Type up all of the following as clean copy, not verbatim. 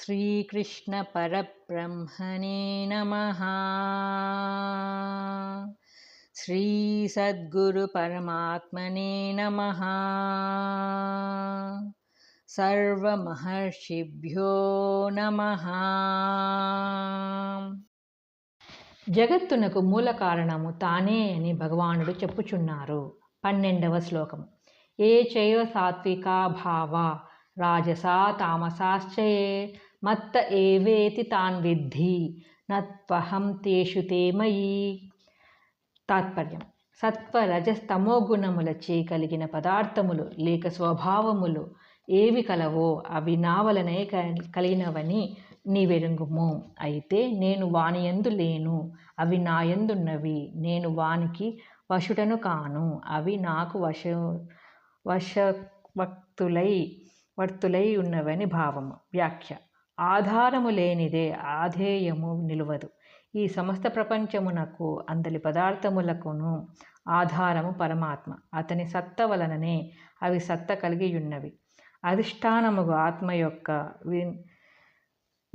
శ్రీకృష్ణ పరబ్రహ్మణే నమః. శ్రీ సద్గురు పరమాత్మనే నమః. సర్వమహర్షిభ్యో నమః. జగత్తునకు మూల కారణము తానే అని భగవానుడు చెప్పుచున్నారు. 12వ శ్లోకం. ఏ చైవ సాత్వికా భావ రాజసా తామసాశ్చయే మత్త ఏవేతి తాన్ విద్ధి నత్వహం తేషు తే మయి. తాత్పర్యం: సత్వ రజస్తమో గుణములచే కలిగిన పదార్థములు లేక స్వభావములు ఏవి కలవో అవి నా వలనే కలిగినవని నీవెరుగుము. అయితే నేను వానియందు లేను, అవి నాయందున్నవి. నేను వానికి వశుడను కాను, అవి నాకు వర్తులై ఉన్నవని భావము. వ్యాఖ్య: ఆధారము లేనిదే ఆధేయము నిలువదు. ఈ సమస్త ప్రపంచమునకు అందలి పదార్థములకును ఆధారము పరమాత్మ. అతని సత్త వలననే అవి సత్త కలిగియున్నవి. అధిష్టానముగు ఆత్మ యొక్క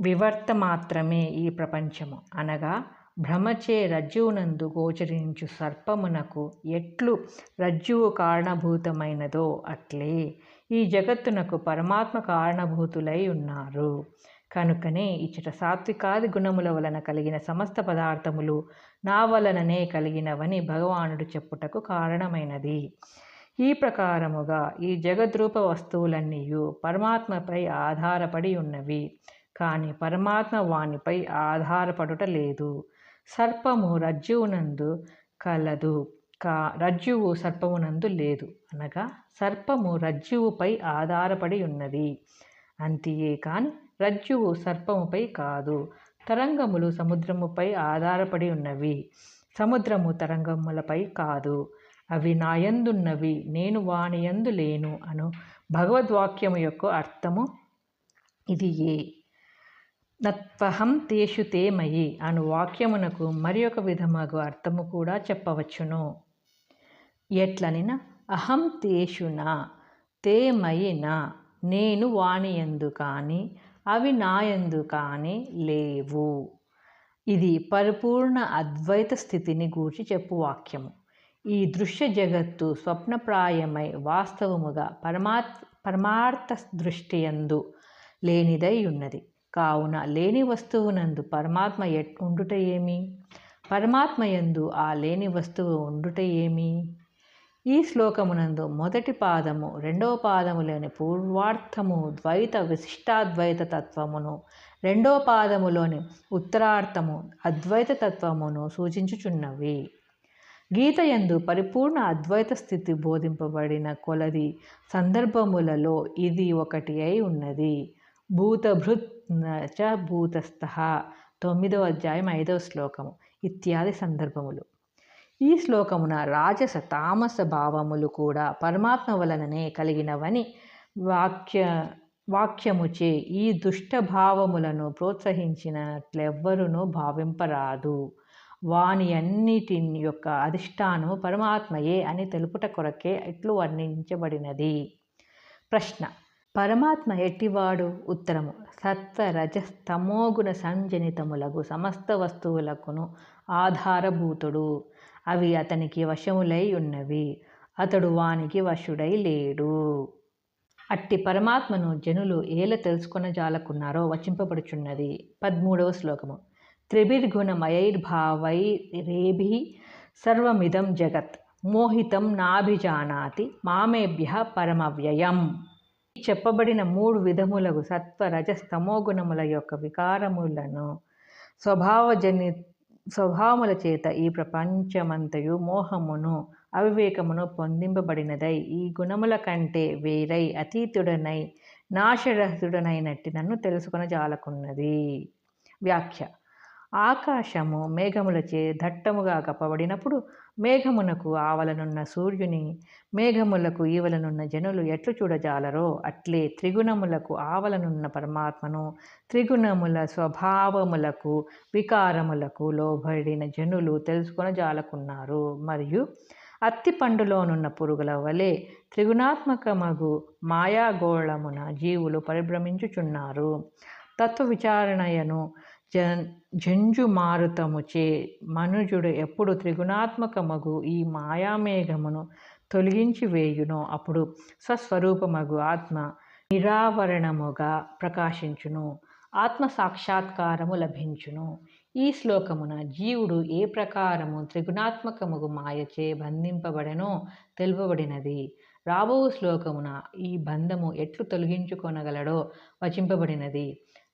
వివర్త మాత్రమే ఈ ప్రపంచము. అనగా భ్రమచే రజ్జువునందు గోచరించు సర్పమునకు ఎట్లు రజ్జువు కారణభూతమైనదో అట్లే ఈ జగత్తునకు పరమాత్మ కారణభూతులై ఉన్నారు. కనుకనే ఇచ్చట సాత్వికాది గుణముల వలన కలిగిన సమస్త పదార్థములు నా వలననే కలిగినవని భగవానుడు చెప్పుటకు కారణమైనది. ఈ ప్రకారముగా ఈ జగద్రూప వస్తువులన్నీయు పరమాత్మపై ఆధారపడి ఉన్నవి, కానీ పరమాత్మ వానిపై ఆధారపడుట లేదు. సర్పము రజ్జువునందు కలదు, రజ్జువు సర్పమునందు లేదు. అనగా సర్పము రజ్జువుపై ఆధారపడి ఉన్నది అంతియే కాని రజ్జువు సర్పముపై కాదు. తరంగములు సముద్రముపై ఆధారపడి ఉన్నవి, సముద్రము తరంగములపై కాదు. అవి నాయందున్నవి, నేను వానియందు లేను అను భగవద్వాక్యము యొక్క అర్థము ఇదియే. నత్వహం తేషు తే మయి అను వాక్యమునకు మరి ఒక విధమగు అర్థము కూడా చెప్పవచ్చును. ఎట్లనిన అహం తేషునా తే మయి నా, నేను వానియందు కాని అవి నాయందు కాని లేవు. ఇది పరిపూర్ణ అద్వైత స్థితిని గూర్చి చెప్పు వాక్యము. ఈ దృశ్య జగత్తు స్వప్నప్రాయమై వాస్తవముగా పరమార్థ దృష్టియందు లేనిదై ఉన్నది. కావున లేని వస్తువునందు పరమాత్మ ఉండుట ఏమి? పరమాత్మయందు ఆ లేని వస్తువు ఉండుట ఏమి? ఈ శ్లోకమునందు మొదటి పాదము రెండవ పాదములోని పూర్వార్థము ద్వైత విశిష్టాద్వైత తత్వమును, రెండవ పాదములోని ఉత్తరార్థము అద్వైత తత్వమును సూచించుచున్నవి. గీతయందు పరిపూర్ణ అద్వైత స్థితి బోధింపబడిన కొలది సందర్భములలో ఇది ఒకటి అయి ఉన్నది. భూతభృత్ చ భూతస్థః 9వ అధ్యాయం 5వ శ్లోకము ఇత్యాది సందర్భములు. ఈ శ్లోకమున రాజస తామస భావములు కూడా పరమాత్మ వలననే కలిగినవని వాక్యముచే ఈ దుష్ట భావములను ప్రోత్సహించినట్లెవ్వరునూ భావింపరాదు. వాని అన్నిటి యొక్క అధిష్టానము పరమాత్మయే అని తెలుపుట కొరకే ఇట్లు వర్ణించబడినది. ప్రశ్న: పరమాత్మ ఎట్టివాడు? ఉత్తరము: సత్వ రజస్తమోగుణ సంజనితములగు సమస్త వస్తువులకును ఆధారభూతుడు. అవి అతనికి వశములై ఉన్నవి, అతడు వానికి వశుడై లేడు. అట్టి పరమాత్మను జనులు ఏల తెలుసుకొనజాలకున్నారో వచింపబడుచున్నది. 13వ శ్లోకము. త్రిభిర్గుణమయైర్భావైరేభిః సర్వమిదం జగత్ మోహితం నాభిజానాతి మామేభ్యః పరమవ్యయం. చెప్పబడిన 3 విధములగు సత్వ రజస్తమో గుణముల యొక్క వికారములను స్వభావముల చేత ఈ ప్రపంచమంతయు మోహమును అవివేకమును పొందింపబడినదై ఈ గుణముల కంటే వేరై అతీతుడనై నాశరహితుడనైనట్టి నన్ను తెలుసుకొనజాలకున్నది. వ్యాఖ్య: ఆకాశము మేఘములచే దట్టముగా కప్పబడినప్పుడు మేఘమునకు ఆవలనున్న సూర్యుని, మేఘములకు ఈవలనున్న జనులు ఎట్లు చూడజాలరో అట్లే త్రిగుణములకు ఆవలనున్న పరమాత్మను త్రిగుణముల స్వభావములకు వికారములకు లోబడిన జనులు తెలుసుకొనజాలకున్నారు. మరియు అత్తి పండులోనున్న పురుగుల వలె త్రిగుణాత్మకమగు మాయాగోళమున జీవులు పరిభ్రమించుచున్నారు. తత్వ విచారణయను జంజుమారుతముచే మనుజుడు ఎప్పుడు త్రిగుణాత్మకమగు ఈ మాయామేఘమును తొలగించి వేయునో అప్పుడు స్వస్వరూపమగు ఆత్మ నిరావరణముగా ప్రకాశించును, ఆత్మ సాక్షాత్కారము లభించును. ఈ శ్లోకమున జీవుడు ఏ ప్రకారము త్రిగుణాత్మకముగు మాయచే బంధింపబడెనో తెలుపబడినది. రాబో శ్లోకమున ఈ బంధము ఎట్లు తొలగించుకొనగలడో వచింపబడినది.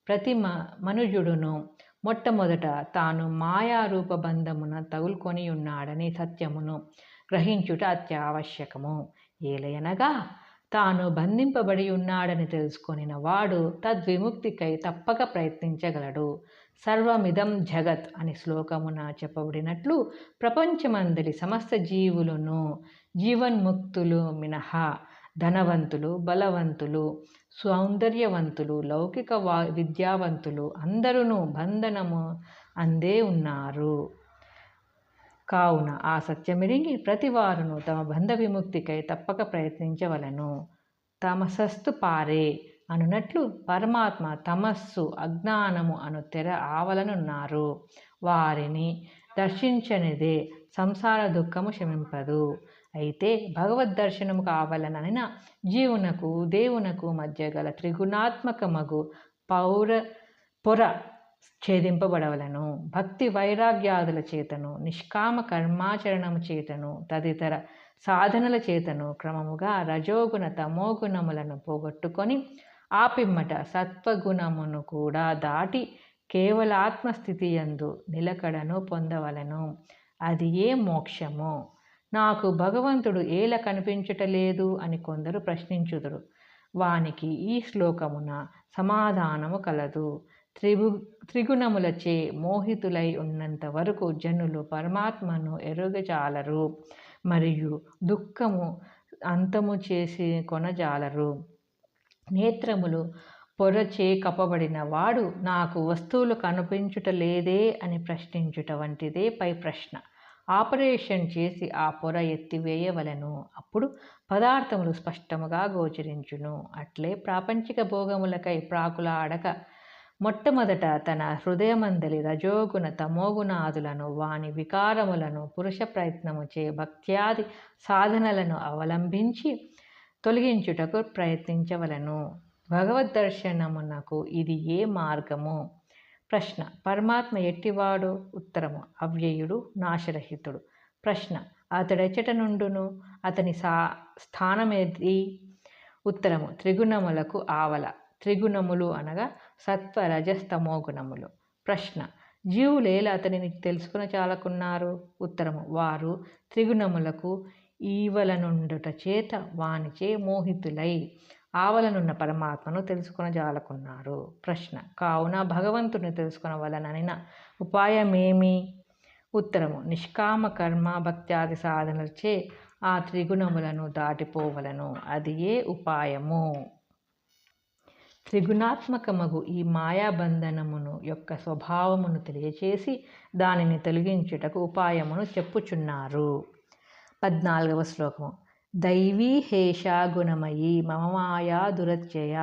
ప్రతి మనుజుడును మొట్టమొదట తాను మాయారూప బంధమున తగులుకొని ఉన్నాడని సత్యమును గ్రహించుట అత్యావశ్యకము. ఏలయనగా తాను బంధింపబడి ఉన్నాడని తెలుసుకొనిన వాడు తద్విముక్తికై తప్పక ప్రయత్నించగలడు. సర్వమిదం జగత్ అని శ్లోకమున చెప్పబడినట్లు ప్రపంచమందలి సమస్త జీవులను జీవన్ముక్తులు మినహా ధనవంతులు, బలవంతులు, సౌందర్యవంతులు, లౌకిక విద్యావంతులు అందరూ బంధనము అందే ఉన్నారు. కావున ఆ సత్యమిరిగి ప్రతివారును తమ బంధ విముక్తికై తప్పక ప్రయత్నించవలను. తమసస్తు పారే అనునట్లు పరమాత్మ తమస్సు అజ్ఞానము అను తెర ఆవలనున్నారు. వారిని దర్శించనిదే సంసార దుఃఖము శమింపదు. అయితే భగవద్దర్శనము కావాలనైన జీవునకు దేవునకు మధ్య గల త్రిగుణాత్మకమగు పొర ఛేదింపబడవలను. భక్తి వైరాగ్యాదుల చేతను, నిష్కామ కర్మాచరణము చేతను, తదితర సాధనల చేతను క్రమముగా రజోగుణ తమోగుణములను పోగొట్టుకొని ఆ పిమ్మట సత్వగుణమును కూడా దాటి కేవలాత్మస్థితి యందు నిలకడను పొందవలను. అది ఏ మోక్షము. నాకు భగవంతుడు ఏల కనిపించుటలేదు అని కొందరు ప్రశ్నించుదురు. వానికి ఈ శ్లోకమున సమాధానము కలదు. త్రిగుణములచే మోహితులై ఉన్నంత వరకు జనులు పరమాత్మను ఎరుగజాలరు మరియు దుఃఖము అంతము చేసి కొనజాలరు. నేత్రములు పొరచే కప్పబడిన వాడు నాకు వస్తువులు కనిపించుటలేదే అని ప్రశ్నించుట వంటిదే పై ప్రశ్న. ఆపరేషన్ చేసి ఆ పొర ఎత్తివేయవలను. అప్పుడు పదార్థములు స్పష్టముగా గోచరించును. అట్లే ప్రాపంచిక భోగములకై ప్రాకులాడక మొట్టమొదట తన హృదయమందలి రజోగుణ తమోగుణాదులను వాని వికారములను పురుష ప్రయత్నముచే భక్త్యాది సాధనలను అవలంబించి తొలగించుటకు ప్రయత్నించవలను. భగవద్దర్శనమునకు ఇది ఏ మార్గము? ప్రశ్న. పరమాత్మ ఎట్టివాడు? ఉత్తరము. అవ్యయుడు, నాశరహితుడు. ప్రశ్న. అతడెచ్చట నుండును? అతని స్థానమేది? ఉత్తరము. త్రిగుణములకు ఆవల. త్రిగుణములు అనగా సత్వ రజస్తమో గుణములు. ప్రశ్న. జీవులేలా అతనిని తెలుసుకుని చాలకున్నారు? ఉత్తరము. వారు త్రిగుణములకు ఈవలనుండుట చేత వానిచే మోహితులై ఆవలనున్న పరమాత్మను తెలుసుకుని జాలకున్నారు. ప్రశ్న. కావున భగవంతుని తెలుసుకునవలననిన ఉపాయమేమి? ఉత్తరము. నిష్కామ కర్మ భక్త్యాది సాధనలచే ఆ త్రిగుణములను దాటిపోవలను. అది ఏ ఉపాయము? త్రిగుణాత్మకమగు ఈ మాయాబంధనమును యొక్క స్వభావమును తెలియచేసి దానిని తొలగించుటకు ఉపాయమును చెప్పుచున్నారు. 14వ శ్లోకము. దైవీ హేషా గుణమయీ మమ మాయా దురత్యయ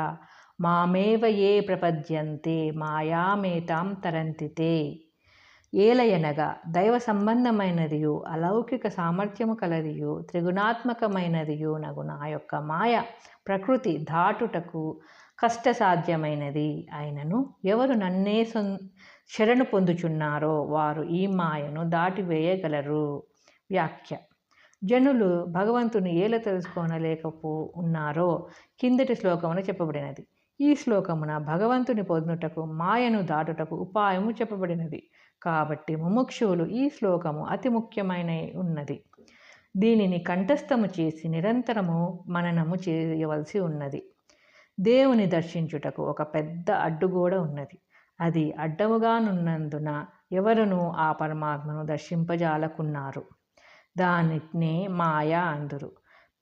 మామేవ ఏ ప్రపద్యంతే మాయామేతాం తరంతితే. ఏలయనగా దైవ సంబంధమైనదియు అలౌకిక సామర్థ్యము కలదియు త్రిగుణాత్మకమైనదియు నగు నా యొక్క మాయ ప్రకృతి దాటుటకు కష్టసాధ్యమైనది. అయినను ఎవరు నన్నే శరణు పొందుచున్నారో వారు ఈ మాయను దాటివేయగలరు. వ్యాఖ్య. జనులు భగవంతుని ఏల తెలుసుకోనలేకపో ఉన్నారో కిందటి శ్లోకమున చెప్పబడినది. ఈ శ్లోకమున భగవంతుని పొందుటకు మాయను దాటుటకు ఉపాయము చెప్పబడినది. కాబట్టి ముముక్షువులు ఈ శ్లోకము అతి ముఖ్యమైన ఉన్నది. దీనిని కంఠస్థము చేసి నిరంతరము మననము చేయవలసి ఉన్నది. దేవుని దర్శించుటకు ఒక పెద్ద అడ్డుగోడ ఉన్నది. అది అడ్డముగానున్నందున ఎవరునూ ఆ పరమాత్మను దర్శింపజాలకున్నారు. దానినే మాయ అందురు.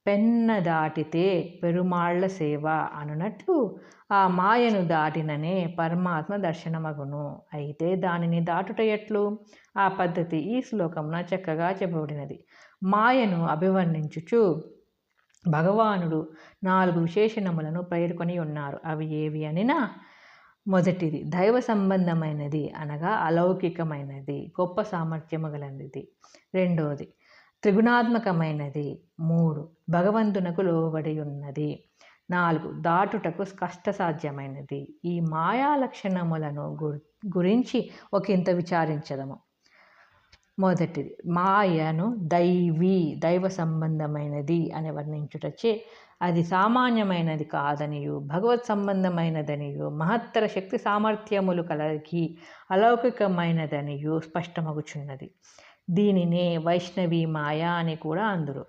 పెన్న దాటితే పెరుమాళ్ల సేవ అనునట్లు ఆ మాయను దాటిననే పరమాత్మ దర్శనమగును. అయితే దానిని దాటుట ఎట్లు? ఆ పద్ధతి ఈ శ్లోకమున చక్కగా చెప్పబడినది. మాయను అభివర్ణించుచు భగవానుడు 4 విశేషణములను పేర్కొని ఉన్నారు. అవి ఏవి అనినా మొదటిది దైవ సంబంధమైనది అనగా అలౌకికమైనది, గొప్ప సామర్థ్యము గలది. రెండవది త్రిగుణాత్మకమైనది. 3 భగవంతునకు లోబడి ఉన్నది. 4 దాటుటకు కష్టసాధ్యమైనది. ఈ మాయా లక్షణములను గురించి ఒకంత విచారించదము. మొదటిది మాయను దైవ సంబంధమైనది అని వర్ణించుటచే అది సామాన్యమైనది కాదనియు, భగవత్ సంబంధమైనదనియు, మహత్తర శక్తి సామర్థ్యములు కలిగి అలౌకికమైనదనియు స్పష్టమగుచున్నది. దీనినే వైష్ణవి మాయ అని కూడా అందురు.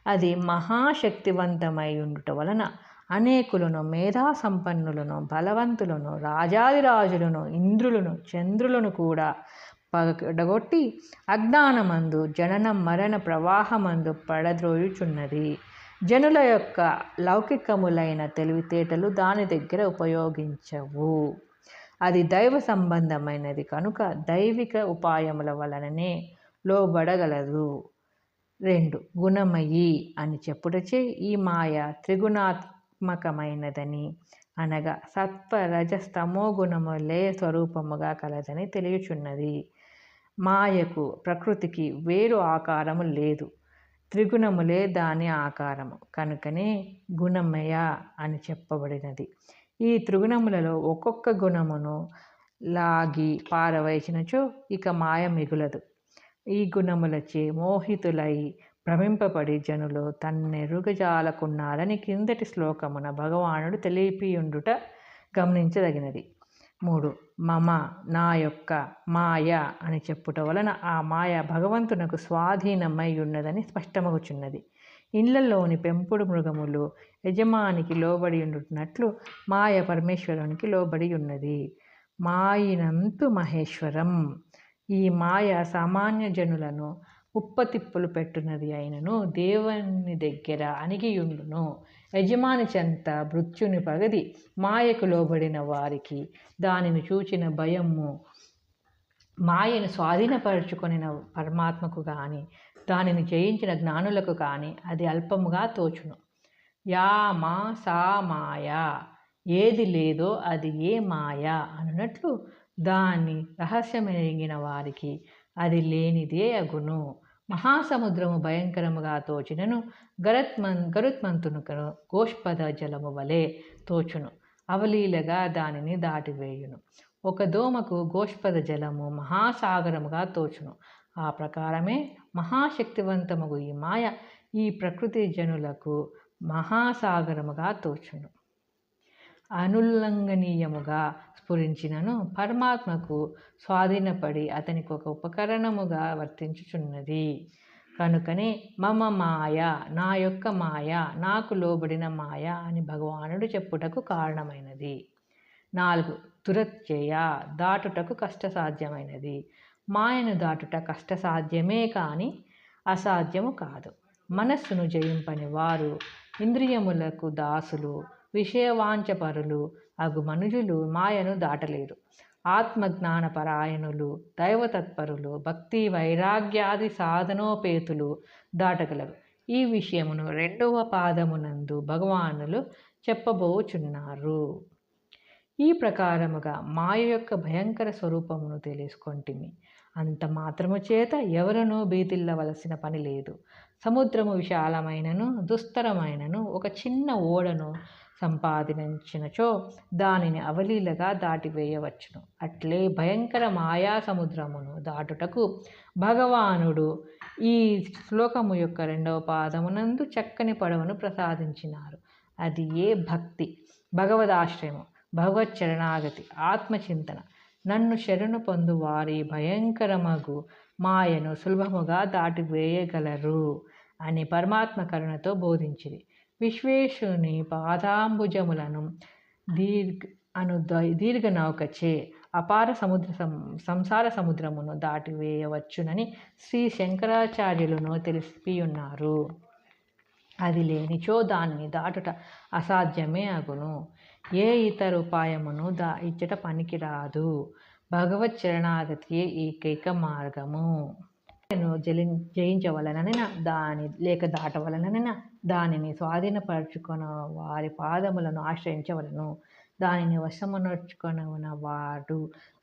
అది మహాశక్తివంతమై ఉండుట వలన అనేకులను, మేధా సంపన్నులను, బలవంతులను, రాజాదిరాజులను, ఇంద్రులను, చంద్రులను కూడా పడగొట్టి అజ్ఞానమందు జనన మరణ ప్రవాహమందు పడద్రోయుచున్నది. జనుల యొక్క లౌకికములైన తెలివితేటలు దాని దగ్గర ఉపయోగించవు. అది దైవ సంబంధమైనది కనుక దైవిక ఉపాయముల వలననే లోబడగలదు. 2 గుణమయి అని చెప్పుటచే ఈ మాయ త్రిగుణాత్మకమైనదని అనగా సత్వ రజస్తమో గుణములే స్వరూపముగా కలదని తెలియచున్నది. మాయకు ప్రకృతికి వేరు ఆకారము లేదు, త్రిగుణములే దాని ఆకారము కనుకనే గుణమయ అని చెప్పబడినది. ఈ త్రిగుణములలో ఒక్కొక్క గుణమును లాగి పారవేసినచో ఇక మాయ మిగులదు. ఈ గుణములచే మోహితులై భ్రమింపబడి జనులు తన్నెరుగజాలకున్నారని కిందటి శ్లోకమున భగవానుడు తెలిపియుండుట గమనించదగినది. 3 మమ నా యొక్క మాయ అని చెప్పుట వలన ఆ మాయ భగవంతునకు స్వాధీనమై ఉన్నదని స్పష్టమగుచున్నది. ఇళ్లలోని పెంపుడు మృగములు యజమానికి లోబడి ఉండునట్లు మాయ పరమేశ్వరునికి లోబడి ఉన్నది. మాయినంతు మహేశ్వరం. ఈ మాయ సామాన్య జనులను ఉప్పతిప్పులు పెట్టునది అయినను దేవుని దగ్గర అణిగియుండును. యజమాని చెంత మృత్యుని పగది మాయకు లోబడిన వారికి దానిని చూచిన భయము మాయను స్వాధీనపరుచుకొనిన పరమాత్మకు కానీ దానిని జయించిన జ్ఞానులకు కానీ అది అల్పముగా తోచును. యా మా సా మాయ, ఏది లేదో అది ఏ మాయ అన్నట్లు దాని రహస్యమెరిగిన వారికి అది లేనిదే అగును. మహాసముద్రము భయంకరముగా తోచినను గరుత్మంతునకు గోష్పద జలము వలె తోచును, అవలీలగా దానిని దాటివేయును. ఒక దోమకు గోష్పద జలము మహాసాగరముగా తోచును. ఆ ప్రకారమే మహాశక్తివంతముగు ఈ మాయ ఈ ప్రకృతి జనులకు మహాసాగరముగా తోచును. అనుల్లంఘనీయముగా స్ఫురించినను పరమాత్మకు స్వాధీనపడి అతనికి ఒక ఉపకరణముగా వర్తించుచున్నది. కనుకనే మమ మాయ, నా యొక్క మాయ, నాకు లోబడిన మాయ అని భగవానుడు చెప్పుటకు కారణమైనది. 4 దురత్యయ, దాటుటకు కష్టసాధ్యమైనది. మాయను దాటుట కష్టసాధ్యమే కానీ అసాధ్యము కాదు. మనస్సును జయింపని వారు, ఇంద్రియములకు దాసులు, విషయవాంఛపరులు అగు మనుజులు మాయను దాటలేరు. ఆత్మజ్ఞానపరాయణులు, దైవతత్పరులు, భక్తి వైరాగ్యాది సాధనోపేతులు దాటగలరు. ఈ విషయమును 2వ పాదమునందు భగవానులు చెప్పబోచున్నారు. ఈ ప్రకారముగా మాయ యొక్క భయంకర స్వరూపమును తెలుసుకొంటిమి. అంత మాత్రము చేత ఎవరునూ భీతిల్లవలసిన పని లేదు. సముద్రము విశాలమైనను దుస్తరమైనను ఒక చిన్న ఓడను సంపాదించినచో దానిని అవలీలగా దాటివేయవచ్చును. అట్లే భయంకర మాయా సముద్రమును దాటుటకు భగవానుడు ఈ శ్లోకము యొక్క 2వ పాదమునందు చక్కని పడవను ప్రసాదించినారు. అది ఏ భక్తి, భగవదాశ్రయము, భగవత్ చరణాగతి, ఆత్మచింతన, నన్ను శరణు పొందు వారి భయంకరమగు మాయను సులభముగా దాటివేయగలరు అని పరమాత్మ కరుణతో బోధించిరి. విశ్వేశుని పాదాంబుజములను దీర్ఘ నౌకచే అపార సంసార సముద్రమును దాటివేయవచ్చునని శ్రీ శంకరాచార్యులను తెలిపియున్నారు. అది లేనిచో దానిని దాటుట అసాధ్యమే అగును. ఏ ఇతర ఉపాయమును ఇచ్చట పనికిరాదు. భగవత్ చరణాగతియే ఏకైక మార్గము. జయించవలనైనా లేక దాటవలనైనా దానిని స్వాధీనపరచుకున్న వారి పాదములను ఆశ్రయించవలను. దానిని వశమునర్చుకొనవన వాడు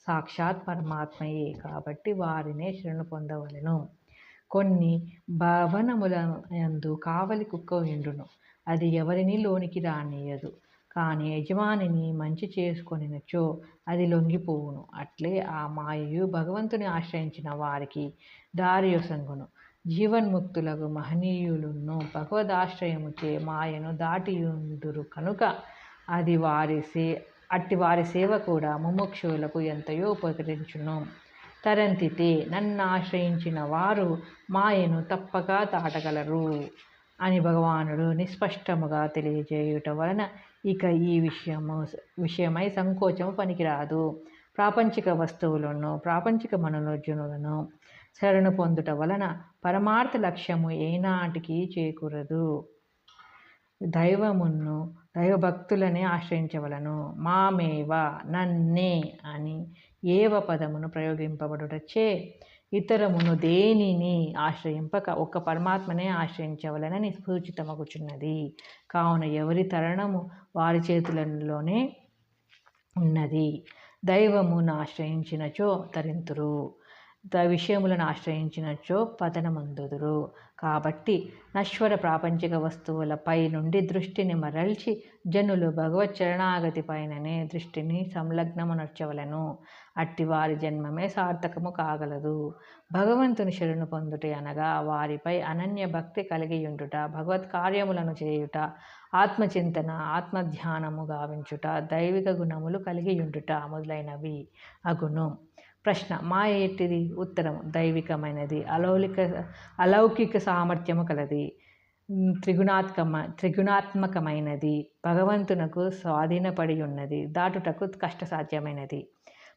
సాక్షాత్ పరమాత్మయే. కాబట్టి వారినే శరణు పొందవలెను. కొన్ని భవనములయందు కావలి కుక్క ఉండును. అది ఎవరిని లోనికి రానియదు. కానీ యజమానిని మంచి చేసుకొనినచో అది లొంగిపోవును. అట్లే ఆ మాయయు భగవంతుని ఆశ్రయించిన వారికి దారియొసంగును. జీవన్ముక్తులకు మహనీయులను భగవదాశ్రయముచే మాయను దాటియుందురు కనుక అట్టి వారి సేవ కూడా ముముక్షువులకు ఎంతయో ఉపకరించును. తరంతితే నన్నాశ్రయించిన వారు మాయను తప్పక దాటగలరు అని భగవానుడు నిస్పష్టముగా తెలియజేయుట వలన ఇక ఈ విషయమై సంకోచము పనికిరాదు. ప్రాపంచిక వస్తువులను ప్రాపంచిక మనోజనులను శరణు పొందుట వలన పరమార్థ లక్ష్యము ఏనాటికి చేకూరదు. దైవభక్తులనే ఆశ్రయించవలను. మామేవ నన్నే అని ఏవ పదమును ప్రయోగింపబడుటచే ఇతరమును దేనిని ఆశ్రయింపక ఒక్క పరమాత్మనే ఆశ్రయించవలనని సూచితమగుచున్నది. కావున ఎవరి తరణము వారి చేతులలోనే ఉన్నది. దైవమును ఆశ్రయించినచో తరింతురు, విషయములను ఆశ్రయించినచో పతనమందుదురు. కాబట్టి నశ్వర ప్రాపంచిక వస్తువులపై నుండి దృష్టిని మరల్చి జనులు భగవత్ చరణాగతి పైననే దృష్టిని సంలగ్నమునర్చవలెను. అట్టి వారి జన్మమే సార్థకము కాగలదు. భగవంతుని శరణు పొందుట అనగా వారిపై అనన్య భక్తి కలిగియుండుట, భగవత్ కార్యములను చేయుట, ఆత్మచింతన ఆత్మధ్యానము గావించుట, దైవిక గుణములు కలిగియుండుట మొదలైనవి అగును. ప్రశ్న: మాయ ఎట్టిది? ఉత్తరము: దైవికమైనది, అలౌకిక సామర్థ్యము కలది, త్రిగుణాత్మకమైనది, భగవంతునకు స్వాధీనపడి ఉన్నది, దాటుటకు కష్టసాధ్యమైనది.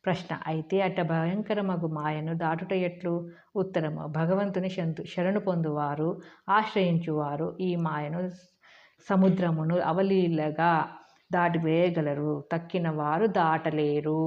ప్రశ్న: అయితే అట్ట భయంకరమగు మాయను దాటుట ఎట్లు? ఉత్తరము: భగవంతుని శరణు పొందువారు, ఆశ్రయించువారు ఈ మాయను సముద్రమును అవలీలగా దాటివేయగలరు, తక్కిన వారు దాటలేరు.